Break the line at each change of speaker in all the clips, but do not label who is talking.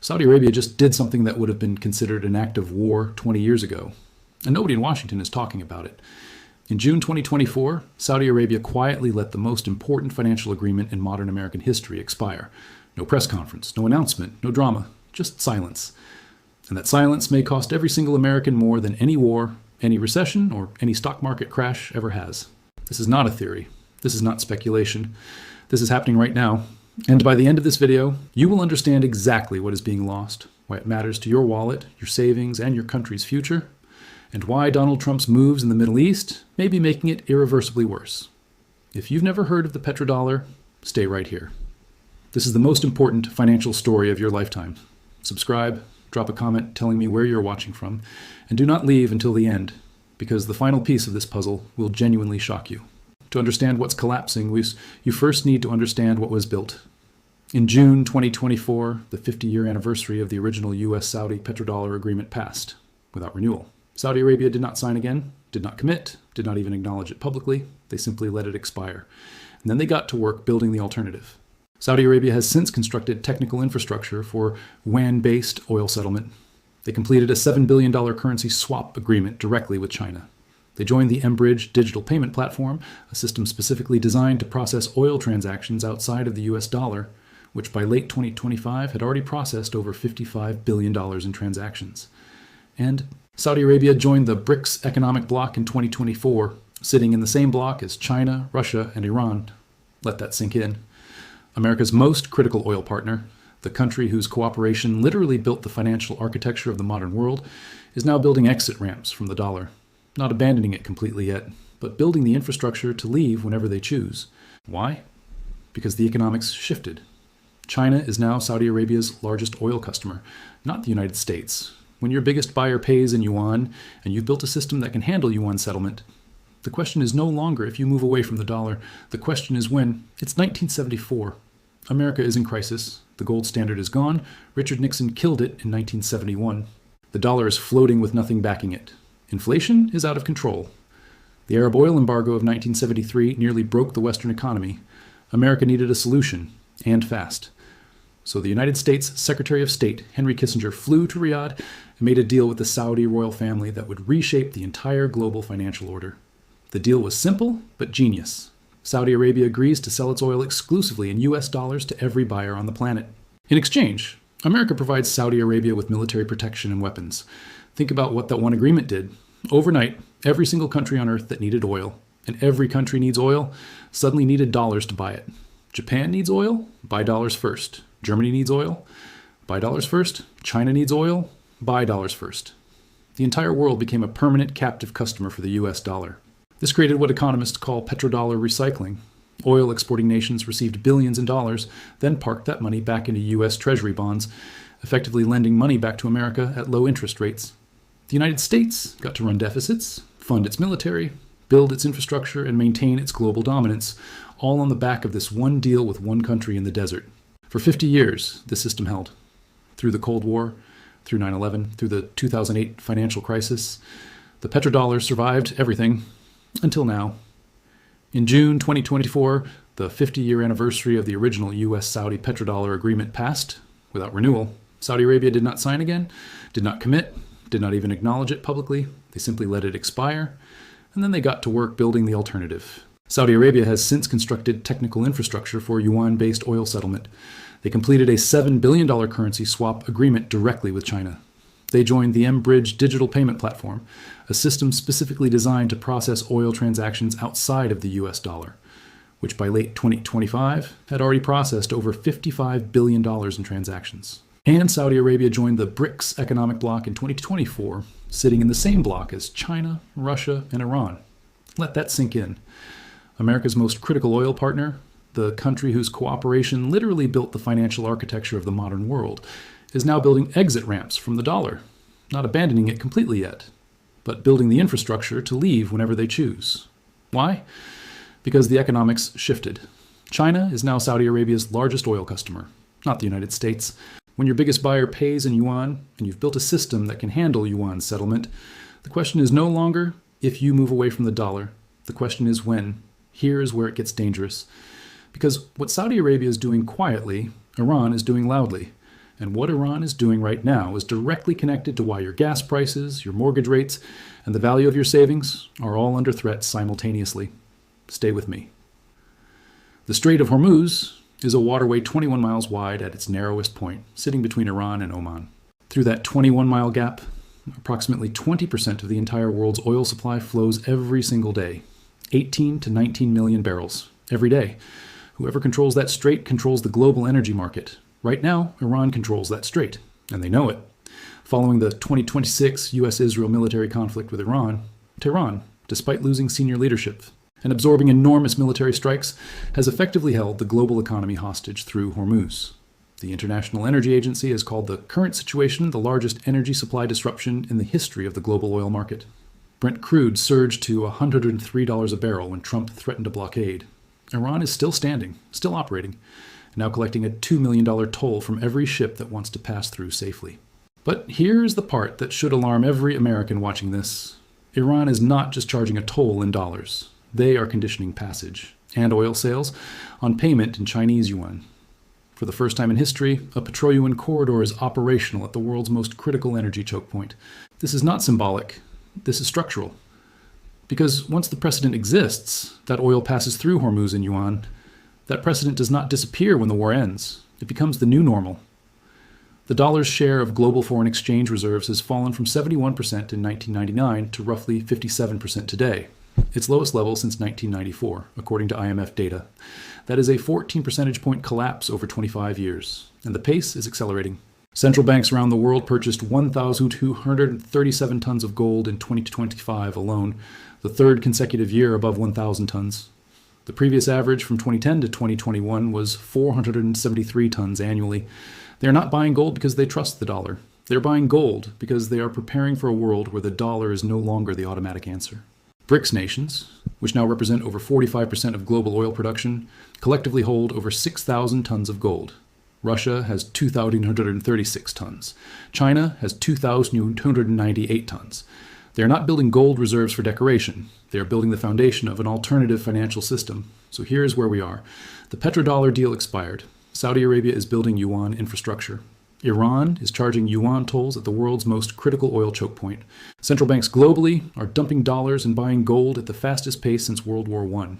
Saudi Arabia just did something that would have been considered an act of war 20 years ago, and nobody in Washington is talking about it. In June 2024, Saudi Arabia quietly let the most important financial agreement in modern American history expire. No press conference, no announcement, no drama, just silence. And that silence may cost every single American more than any war, any recession, or any stock market crash ever has. This is not a theory. This is not speculation. This is happening right now. And by the end of this video, you will understand exactly what is being lost, why it matters to your wallet, your savings, and your country's future, and why Donald Trump's moves in the Middle East may be making it irreversibly worse. If you've never heard of the petrodollar, stay right here. This is the most important financial story of your lifetime. Subscribe, drop a comment telling me where you're watching from, and do not leave until the end, because the final piece of this puzzle will genuinely shock you. To understand what's collapsing, you first need to understand what was built. In June 2024, the 50-year anniversary of the original US-Saudi petrodollar agreement passed, without renewal. Saudi Arabia did not sign again, did not commit, did not even acknowledge it publicly. They simply let it expire. And then they got to work building the alternative. Saudi Arabia has since constructed technical infrastructure for WAN-based oil settlement. They completed a $7 billion currency swap agreement directly with China. They joined the BRICS digital payment platform, a system specifically designed to process oil transactions outside of the US dollar, which by late 2025 had already processed over $55 billion in transactions. And Saudi Arabia joined the BRICS economic bloc in 2024, sitting in the same bloc as China, Russia, and Iran. Let that sink in. America's most critical oil partner, the country whose cooperation literally built the financial architecture of the modern world, is now building exit ramps from the dollar. Not abandoning it completely yet, but building the infrastructure to leave whenever they choose. Why? Because the economics shifted. China is now Saudi Arabia's largest oil customer, not the United States. When your biggest buyer pays in yuan, and you've built a system that can handle yuan settlement, the question is no longer if you move away from the dollar. The question is when. It's 1974. America is in crisis. The gold standard is gone. Richard Nixon killed it in 1971. The dollar is floating with nothing backing it. Inflation is out of control. The Arab oil embargo of 1973 nearly broke the Western economy. America needed a solution, and fast. So the United States Secretary of State, Henry Kissinger, flew to Riyadh and made a deal with the Saudi royal family that would reshape the entire global financial order. The deal was simple, but genius. Saudi Arabia agrees to sell its oil exclusively in US dollars to every buyer on the planet. In exchange, America provides Saudi Arabia with military protection and weapons. Think about what that one agreement did. Overnight, every single country on Earth that needed oil, and every country needs oil, suddenly needed dollars to buy it. Japan needs oil? Buy dollars first. Germany needs oil? Buy dollars first. China needs oil? Buy dollars first. The entire world became a permanent captive customer for the US dollar. This created what economists call petrodollar recycling. Oil exporting nations received billions in dollars, then parked that money back into US Treasury bonds, effectively lending money back to America at low interest rates. The United States got to run deficits, fund its military, build its infrastructure, and maintain its global dominance, all on the back of this one deal with one country in the desert. For 50 years, this system held. Through the Cold War, through 9/11, through the 2008 financial crisis, the petrodollar survived everything, until now. In June 2024, the 50-year anniversary of the original US-Saudi petrodollar agreement passed, without renewal. Saudi Arabia did not sign again, did not commit, did not even acknowledge it publicly. They simply let it expire, and then they got to work building the alternative. Saudi Arabia has since constructed technical infrastructure for yuan-based oil settlement. They completed a $7 billion currency swap agreement directly with China. They joined the BRICS digital payment platform, a system specifically designed to process oil transactions outside of the US dollar, which by late 2025 had already processed over $55 billion in transactions. And Saudi Arabia joined the BRICS economic bloc in 2024, sitting in the same bloc as China, Russia, and Iran. Let that sink in. America's most critical oil partner, the country whose cooperation literally built the financial architecture of the modern world, is now building exit ramps from the dollar, not abandoning it completely yet, but building the infrastructure to leave whenever they choose. Why? Because the economics shifted. China is now Saudi Arabia's largest oil customer, not the United States. When your biggest buyer pays in yuan, and you've built a system that can handle yuan settlement, the question is no longer if you move away from the dollar. The question is when. Here is where it gets dangerous. Because what Saudi Arabia is doing quietly, Iran is doing loudly. And what Iran is doing right now is directly connected to why your gas prices, your mortgage rates, and the value of your savings are all under threat simultaneously. Stay with me. The Strait of Hormuz is a waterway 21 miles wide at its narrowest point, sitting between Iran and Oman. Through that 21-mile gap, approximately 20% of the entire world's oil supply flows every single day, 18 to 19 million barrels every day. Whoever controls that strait controls the global energy market. Right now, Iran controls that strait, and they know it. Following the 2026 U.S.-Israel military conflict with Iran, Tehran, despite losing senior leadership and absorbing enormous military strikes, has effectively held the global economy hostage through Hormuz. The International Energy Agency has called the current situation the largest energy supply disruption in the history of the global oil market. Brent crude surged to $103 a barrel when Trump threatened a blockade. Iran is still standing, still operating, now collecting a $2 million toll from every ship that wants to pass through safely. But here's the part that should alarm every American watching this. Iran is not just charging a toll in dollars. They are conditioning passage and oil sales on payment in Chinese yuan. For the first time in history, a petro-yuan corridor is operational at the world's most critical energy choke point. This is not symbolic. This is structural. Because once the precedent exists, that oil passes through Hormuz in yuan, that precedent does not disappear when the war ends. It becomes the new normal. The dollar's share of global foreign exchange reserves has fallen from 71% in 1999 to roughly 57% today, its lowest level since 1994, according to IMF data. That is a 14 percentage point collapse over 25 years, and the pace is accelerating. Central banks around the world purchased 1,237 tons of gold in 2025 alone, the third consecutive year above 1,000 tons. The previous average from 2010 to 2021 was 473 tons annually. They are not buying gold because they trust the dollar. They're buying gold because they are preparing for a world where the dollar is no longer the automatic answer. BRICS nations, which now represent over 45% of global oil production, collectively hold over 6,000 tons of gold. Russia has 2,136 tons. China has 2,298 tons. They are not building gold reserves for decoration. They are building the foundation of an alternative financial system. So here's where we are. The Petrodollar deal expired. Saudi Arabia is building yuan infrastructure. Iran is charging yuan tolls at the world's most critical oil choke point. Central banks globally are dumping dollars and buying gold at the fastest pace since World War I.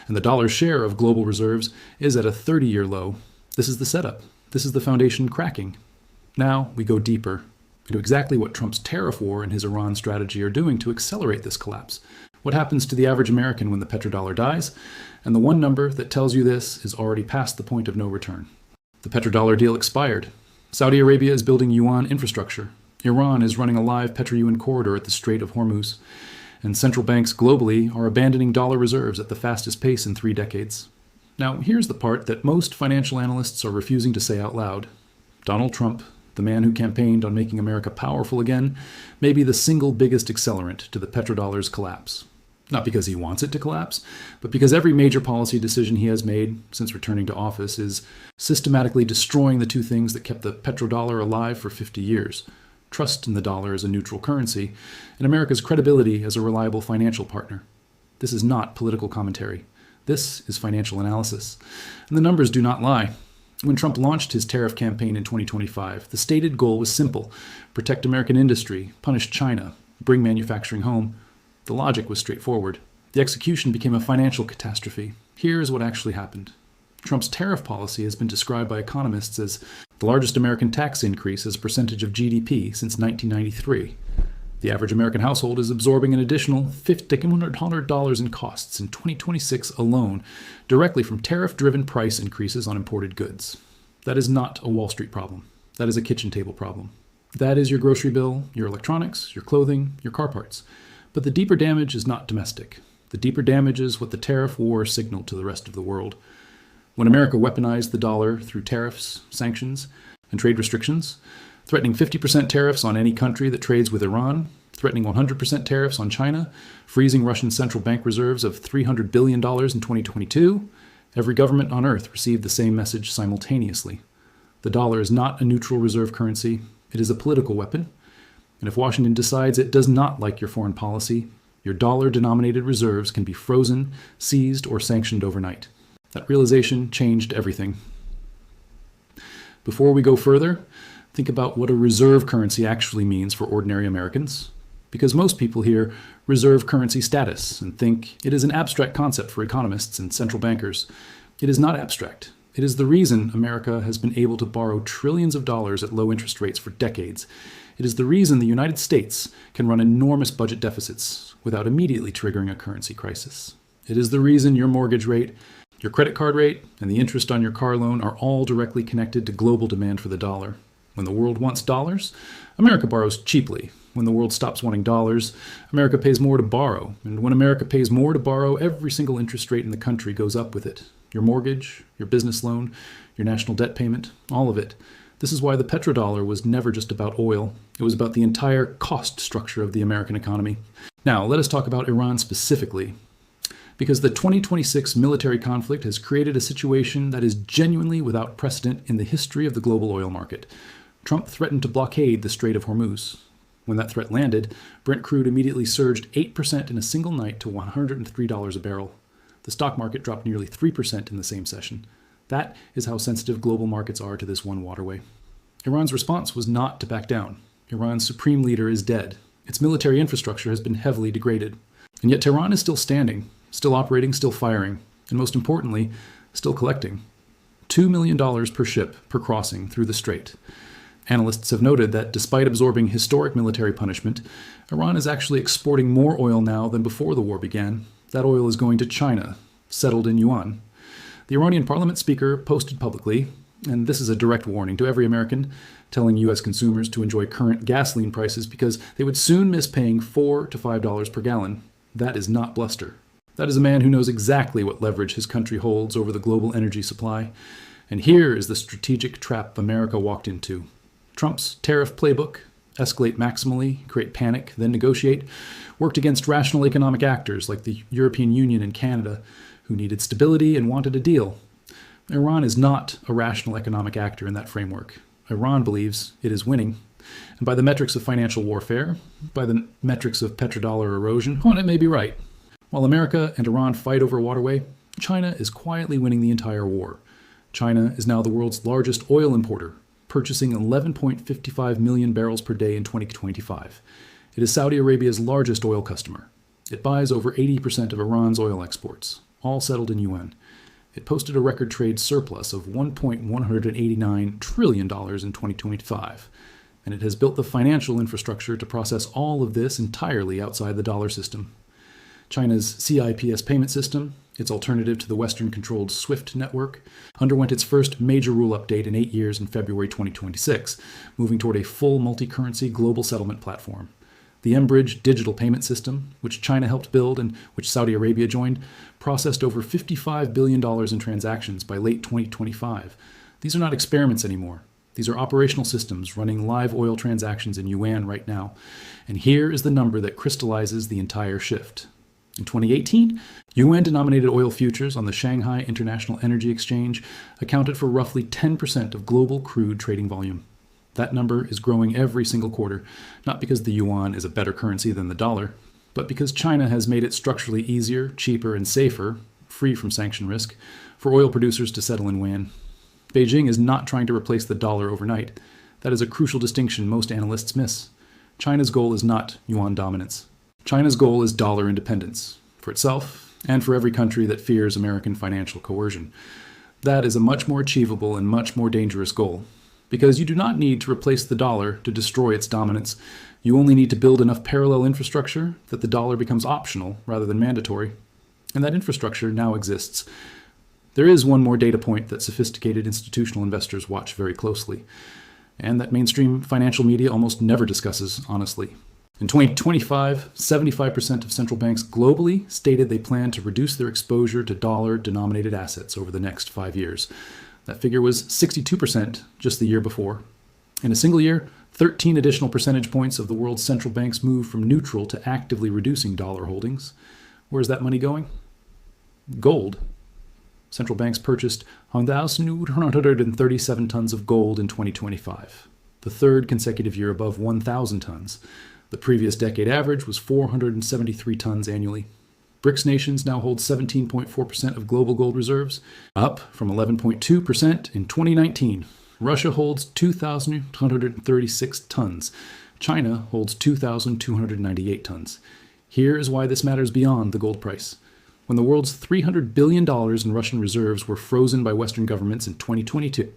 And the dollar's share of global reserves is at a 30-year low. This is the setup. This is the foundation cracking. Now we go deeper into exactly what Trump's tariff war and his Iran strategy are doing to accelerate this collapse. What happens to the average American when the petrodollar dies? And the one number that tells you this is already past the point of no return. The petrodollar deal expired. Saudi Arabia is building yuan infrastructure. Iran is running a live petro-yuan corridor at the Strait of Hormuz. And central banks globally are abandoning dollar reserves at the fastest pace in 3 decades. Now, here's the part that most financial analysts are refusing to say out loud. Donald Trump, the man who campaigned on making America powerful again, may be the single biggest accelerant to the petrodollar's collapse. Not because he wants it to collapse, but because every major policy decision he has made since returning to office is systematically destroying the two things that kept the petrodollar alive for 50 years: trust in the dollar as a neutral currency, and America's credibility as a reliable financial partner. This is not political commentary. This is financial analysis. And the numbers do not lie. When Trump launched his tariff campaign in 2025, the stated goal was simple: protect American industry, punish China, bring manufacturing home. The logic was straightforward. The execution became a financial catastrophe. Here's what actually happened. Trump's tariff policy has been described by economists as the largest American tax increase as a percentage of GDP since 1993. The average American household is absorbing an additional $1,500 in costs in 2026 alone, directly from tariff-driven price increases on imported goods. That is not a Wall Street problem. That is a kitchen table problem. That is your grocery bill, your electronics, your clothing, your car parts. But the deeper damage is not domestic. The deeper damage is what the tariff war signaled to the rest of the world. When America weaponized the dollar through tariffs, sanctions, and trade restrictions, threatening 50% tariffs on any country that trades with Iran, threatening 100% tariffs on China, freezing Russian central bank reserves of $300 billion in 2022, every government on earth received the same message simultaneously. The dollar is not a neutral reserve currency. It is a political weapon. And if Washington decides it does not like your foreign policy, your dollar-denominated reserves can be frozen, seized, or sanctioned overnight. That realization changed everything. Before we go further, think about what a reserve currency actually means for ordinary Americans, because most people hear reserve currency status and think it is an abstract concept for economists and central bankers. It is not abstract. It is the reason America has been able to borrow trillions of dollars at low interest rates for decades. It is the reason the United States can run enormous budget deficits without immediately triggering a currency crisis. It is the reason your mortgage rate, your credit card rate, and the interest on your car loan are all directly connected to global demand for the dollar. When the world wants dollars, America borrows cheaply. When the world stops wanting dollars, America pays more to borrow. And when America pays more to borrow, every single interest rate in the country goes up with it. Your mortgage, your business loan, your national debt payment, all of it. This is why the petrodollar was never just about oil. It was about the entire cost structure of the American economy. Now, let us talk about Iran specifically, because the 2026 military conflict has created a situation that is genuinely without precedent in the history of the global oil market. Trump threatened to blockade the Strait of Hormuz. When that threat landed, Brent crude immediately surged 8% in a single night to $103 a barrel. The stock market dropped nearly 3% in the same session. That is how sensitive global markets are to this one waterway. Iran's response was not to back down. Iran's supreme leader is dead. Its military infrastructure has been heavily degraded. And yet Tehran is still standing, still operating, still firing, and most importantly, still collecting. $2 million per ship per crossing through the strait. Analysts have noted that despite absorbing historic military punishment, Iran is actually exporting more oil now than before the war began. That oil is going to China, settled in yuan. The Iranian parliament speaker posted publicly, and this is a direct warning to every American, telling U.S. consumers to enjoy current gasoline prices because they would soon miss paying $4 to $5 per gallon. That is not bluster. That is a man who knows exactly what leverage his country holds over the global energy supply. And here is the strategic trap America walked into. Trump's tariff playbook, escalate maximally, create panic, then negotiate, worked against rational economic actors like the European Union and Canada, who needed stability and wanted a deal. Iran is not a rational economic actor in that framework. Iran believes it is winning. And by the metrics of financial warfare, by the metrics of petrodollar erosion, it may be right. While America and Iran fight over a waterway, China is quietly winning the entire war. China is now the world's largest oil importer, purchasing 11.55 million barrels per day in 2025. It is Saudi Arabia's largest oil customer. It buys over 80% of Iran's oil exports, all settled in yuan. It posted a record trade surplus of $1.189 trillion in 2025, and it has built the financial infrastructure to process all of this entirely outside the dollar system. China's CIPS payment system, its alternative to the Western-controlled SWIFT network, underwent its first major rule update in 8 years in February 2026, moving toward a full multi-currency global settlement platform. The mBridge digital payment system, which China helped build and which Saudi Arabia joined, processed over $55 billion in transactions by late 2025. These are not experiments anymore. These are operational systems running live oil transactions in yuan right now. And here is the number that crystallizes the entire shift. In 2018, yuan-denominated oil futures on the Shanghai International Energy Exchange accounted for roughly 10% of global crude trading volume. That number is growing every single quarter, not because the yuan is a better currency than the dollar, but because China has made it structurally easier, cheaper, and safer, free from sanction risk, for oil producers to settle in yuan. Beijing is not trying to replace the dollar overnight. That is a crucial distinction most analysts miss. China's goal is not yuan dominance. China's goal is dollar independence, for itself and for every country that fears American financial coercion. That is a much more achievable and much more dangerous goal, because you do not need to replace the dollar to destroy its dominance. You only need to build enough parallel infrastructure that the dollar becomes optional rather than mandatory. And that infrastructure now exists. There is one more data point that sophisticated institutional investors watch very closely, and that mainstream financial media almost never discusses honestly. In 2025, 75% of central banks globally stated they plan to reduce their exposure to dollar-denominated assets over the next 5 years. That figure was 62% just the year before. In a single year, 13 additional percentage points of the world's central banks moved from neutral to actively reducing dollar holdings. Where's that money going? Gold. Central banks purchased 1,137 tons of gold in 2025, the third consecutive year above 1,000 tons. The previous decade average was 473 tons annually. BRICS nations now hold 17.4% of global gold reserves, up from 11.2% in 2019. Russia holds 2,236 tons. China holds 2,298 tons. Here is why this matters beyond the gold price. When the world's $300 billion in Russian reserves were frozen by Western governments in 2022,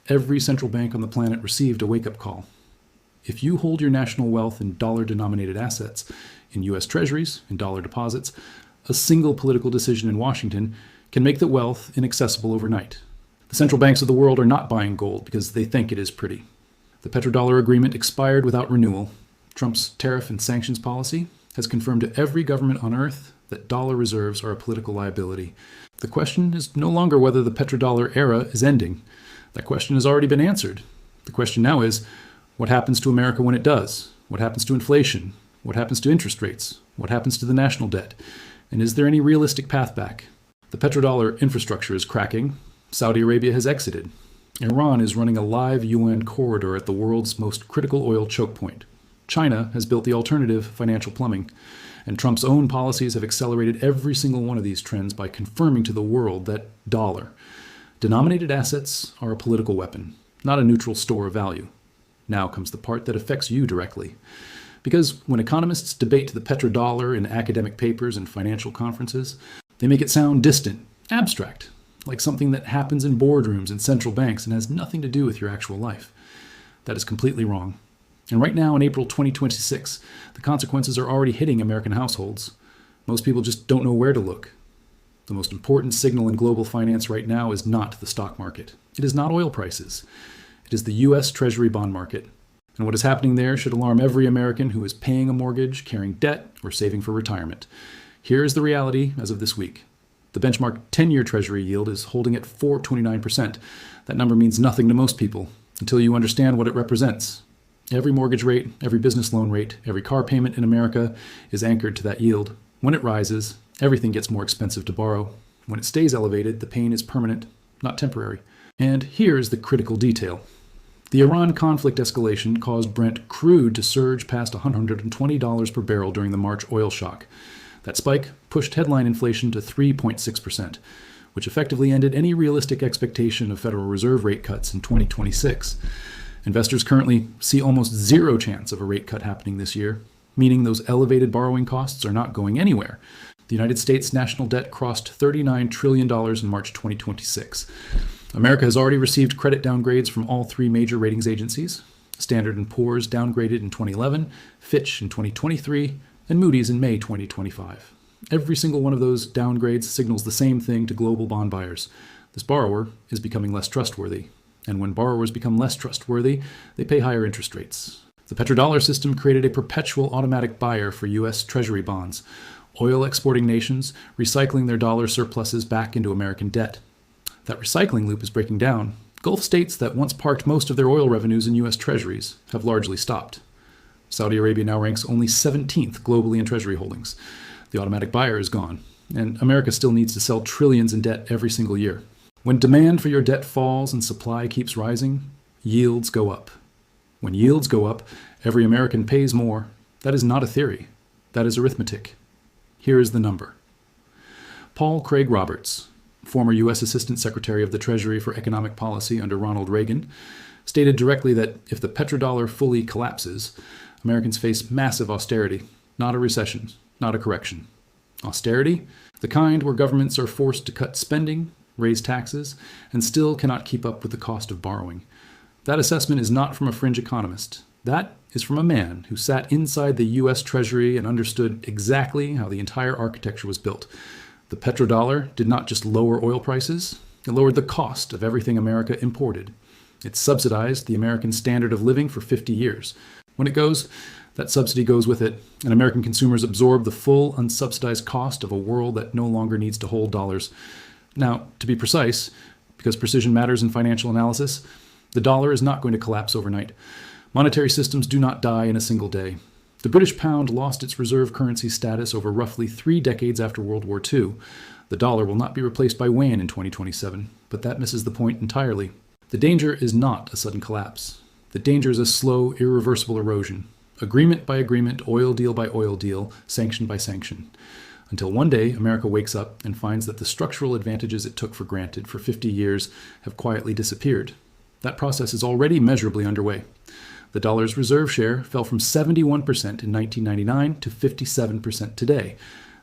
every central bank on the planet received a wake-up call. If you hold your national wealth in dollar-denominated assets, in U.S. treasuries, in dollar deposits, a single political decision in Washington can make that wealth inaccessible overnight. The central banks of the world are not buying gold because they think it is pretty. The petrodollar agreement expired without renewal. Trump's tariff and sanctions policy has confirmed to every government on earth that dollar reserves are a political liability. The question is no longer whether the petrodollar era is ending. That question has already been answered. The question now is, what happens to America when it does? What happens to inflation? What happens to interest rates? What happens to the national debt? And is there any realistic path back? The petrodollar infrastructure is cracking. Saudi Arabia has exited. Iran is running a live UN corridor at the world's most critical oil choke point. China has built the alternative financial plumbing. And Trump's own policies have accelerated every single one of these trends by confirming to the world that dollar-denominated assets are a political weapon, not a neutral store of value. Now comes the part that affects you directly. Because when economists debate the petrodollar in academic papers and financial conferences, they make it sound distant, abstract, like something that happens in boardrooms and central banks and has nothing to do with your actual life. That is completely wrong. And right now in April 2026, the consequences are already hitting American households. Most people just don't know where to look. The most important signal in global finance right now is not the stock market. It is not oil prices. It is the U.S. Treasury bond market. And what is happening there should alarm every American who is paying a mortgage, carrying debt, or saving for retirement. Here is the reality as of this week. The benchmark 10-year Treasury yield is holding at 4.29%. That number means nothing to most people until you understand what it represents. Every mortgage rate, every business loan rate, every car payment in America is anchored to that yield. When it rises, everything gets more expensive to borrow. When it stays elevated, the pain is permanent, not temporary. And here is the critical detail. The Iran conflict escalation caused Brent crude to surge past $120 per barrel during the March oil shock. That spike pushed headline inflation to 3.6%, which effectively ended any realistic expectation of Federal Reserve rate cuts in 2026. Investors currently see almost zero chance of a rate cut happening this year, meaning those elevated borrowing costs are not going anywhere. The United States national debt crossed $39 trillion in March 2026. America has already received credit downgrades from all three major ratings agencies. Standard & Poor's downgraded in 2011, Fitch in 2023, and Moody's in May 2025. Every single one of those downgrades signals the same thing to global bond buyers. This borrower is becoming less trustworthy. And when borrowers become less trustworthy, they pay higher interest rates. The petrodollar system created a perpetual automatic buyer for U.S. Treasury bonds, oil exporting nations recycling their dollar surpluses back into American debt. That recycling loop is breaking down. Gulf states that once parked most of their oil revenues in U.S. treasuries have largely stopped. Saudi Arabia now ranks only 17th globally in treasury holdings. The automatic buyer is gone, and America still needs to sell trillions in debt every single year. When demand for your debt falls and supply keeps rising, yields go up. When yields go up, every American pays more. That is not a theory. That is arithmetic. Here is the number. Paul Craig Roberts, former U.S. Assistant Secretary of the Treasury for Economic Policy under Ronald Reagan, stated directly that if the petrodollar fully collapses, Americans face massive austerity, not a recession, not a correction. Austerity, the kind where governments are forced to cut spending, raise taxes, and still cannot keep up with the cost of borrowing. That assessment is not from a fringe economist. That is from a man who sat inside the U.S. Treasury and understood exactly how the entire architecture was built. The petrodollar did not just lower oil prices, it lowered the cost of everything America imported. It subsidized the American standard of living for 50 years. When it goes, that subsidy goes with it, and American consumers absorb the full unsubsidized cost of a world that no longer needs to hold dollars. Now, to be precise, because precision matters in financial analysis, the dollar is not going to collapse overnight. Monetary systems do not die in a single day. The British pound lost its reserve currency status over roughly 3 decades after World War II. The dollar will not be replaced by yuan in 2027, but that misses the point entirely. The danger is not a sudden collapse. The danger is a slow, irreversible erosion. Agreement by agreement, oil deal by oil deal, sanction by sanction. Until one day, America wakes up and finds that the structural advantages it took for granted for 50 years have quietly disappeared. That process is already measurably underway. The dollar's reserve share fell from 71% in 1999 to 57% today.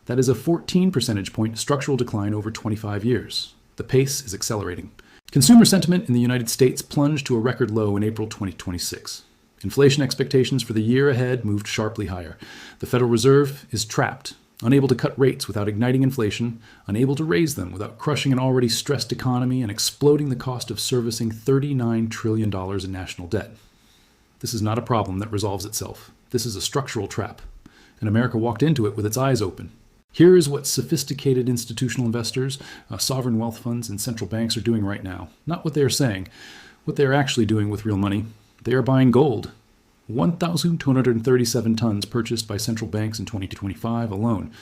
That is a 14 percentage point structural decline over 25 years. The pace is accelerating. Consumer sentiment in the United States plunged to a record low in April 2026. Inflation expectations for the year ahead moved sharply higher. The Federal Reserve is trapped, unable to cut rates without igniting inflation, unable to raise them without crushing an already stressed economy and exploding the cost of servicing $39 trillion in national debt. This is not a problem that resolves itself. This is a structural trap, and America walked into it with its eyes open. Here is what sophisticated institutional investors, sovereign wealth funds, and central banks are doing right now. Not what they are saying, what they are actually doing with real money. They are buying gold. 1,237 tons purchased by central banks in 2025 alone.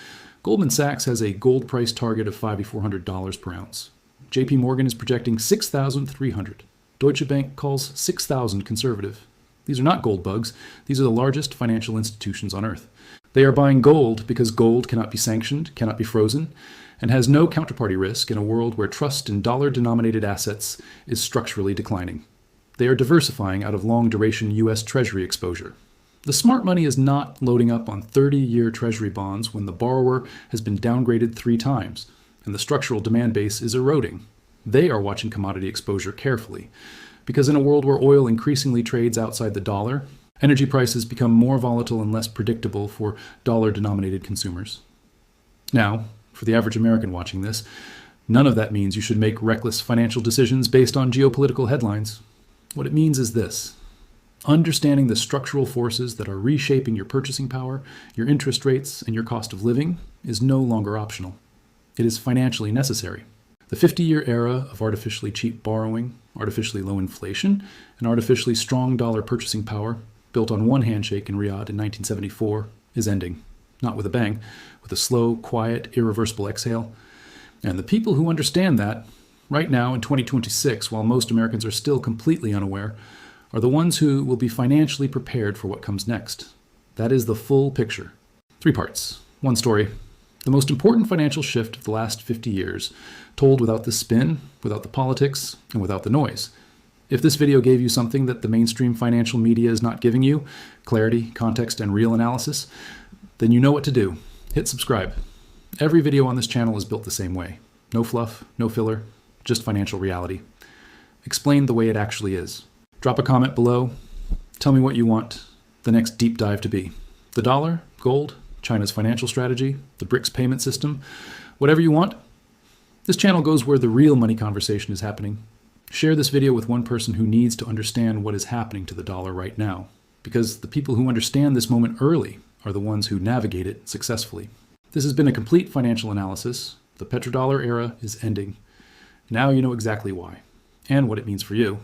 Goldman Sachs has a gold price target of $5,400 per ounce. JP Morgan is projecting $6,300. Deutsche Bank calls $6,000 conservative. These are not gold bugs. These are the largest financial institutions on earth. They are buying gold because gold cannot be sanctioned, cannot be frozen, and has no counterparty risk in a world where trust in dollar-denominated assets is structurally declining. They are diversifying out of long-duration U.S. Treasury exposure. The smart money is not loading up on 30-year Treasury bonds when the borrower has been downgraded 3 times, and the structural demand base is eroding. They are watching commodity exposure carefully, because in a world where oil increasingly trades outside the dollar, energy prices become more volatile and less predictable for dollar-denominated consumers. Now, for the average American watching this, none of that means you should make reckless financial decisions based on geopolitical headlines. What it means is this: understanding the structural forces that are reshaping your purchasing power, your interest rates, and your cost of living is no longer optional. It is financially necessary. The 50-year era of artificially cheap borrowing, artificially low inflation, and artificially strong dollar purchasing power, built on one handshake in Riyadh in 1974, is ending. Not with a bang, with a slow, quiet, irreversible exhale. And the people who understand that, right now in 2026, while most Americans are still completely unaware, are the ones who will be financially prepared for what comes next. That is the full picture. 3 parts. One story. The most important financial shift of the last 50 years, told without the spin, without the politics, and without the noise. If this video gave you something that the mainstream financial media is not giving you, clarity, context, and real analysis, then you know what to do. Hit subscribe. Every video on this channel is built the same way. No fluff, no filler, just financial reality. Explained the way it actually is. Drop a comment below. Tell me what you want the next deep dive to be. The dollar, gold, China's financial strategy, the BRICS payment system, whatever you want. This channel goes where the real money conversation is happening. Share this video with one person who needs to understand what is happening to the dollar right now, because the people who understand this moment early are the ones who navigate it successfully. This has been a complete financial analysis. The petrodollar era is ending. Now you know exactly why, and what it means for you.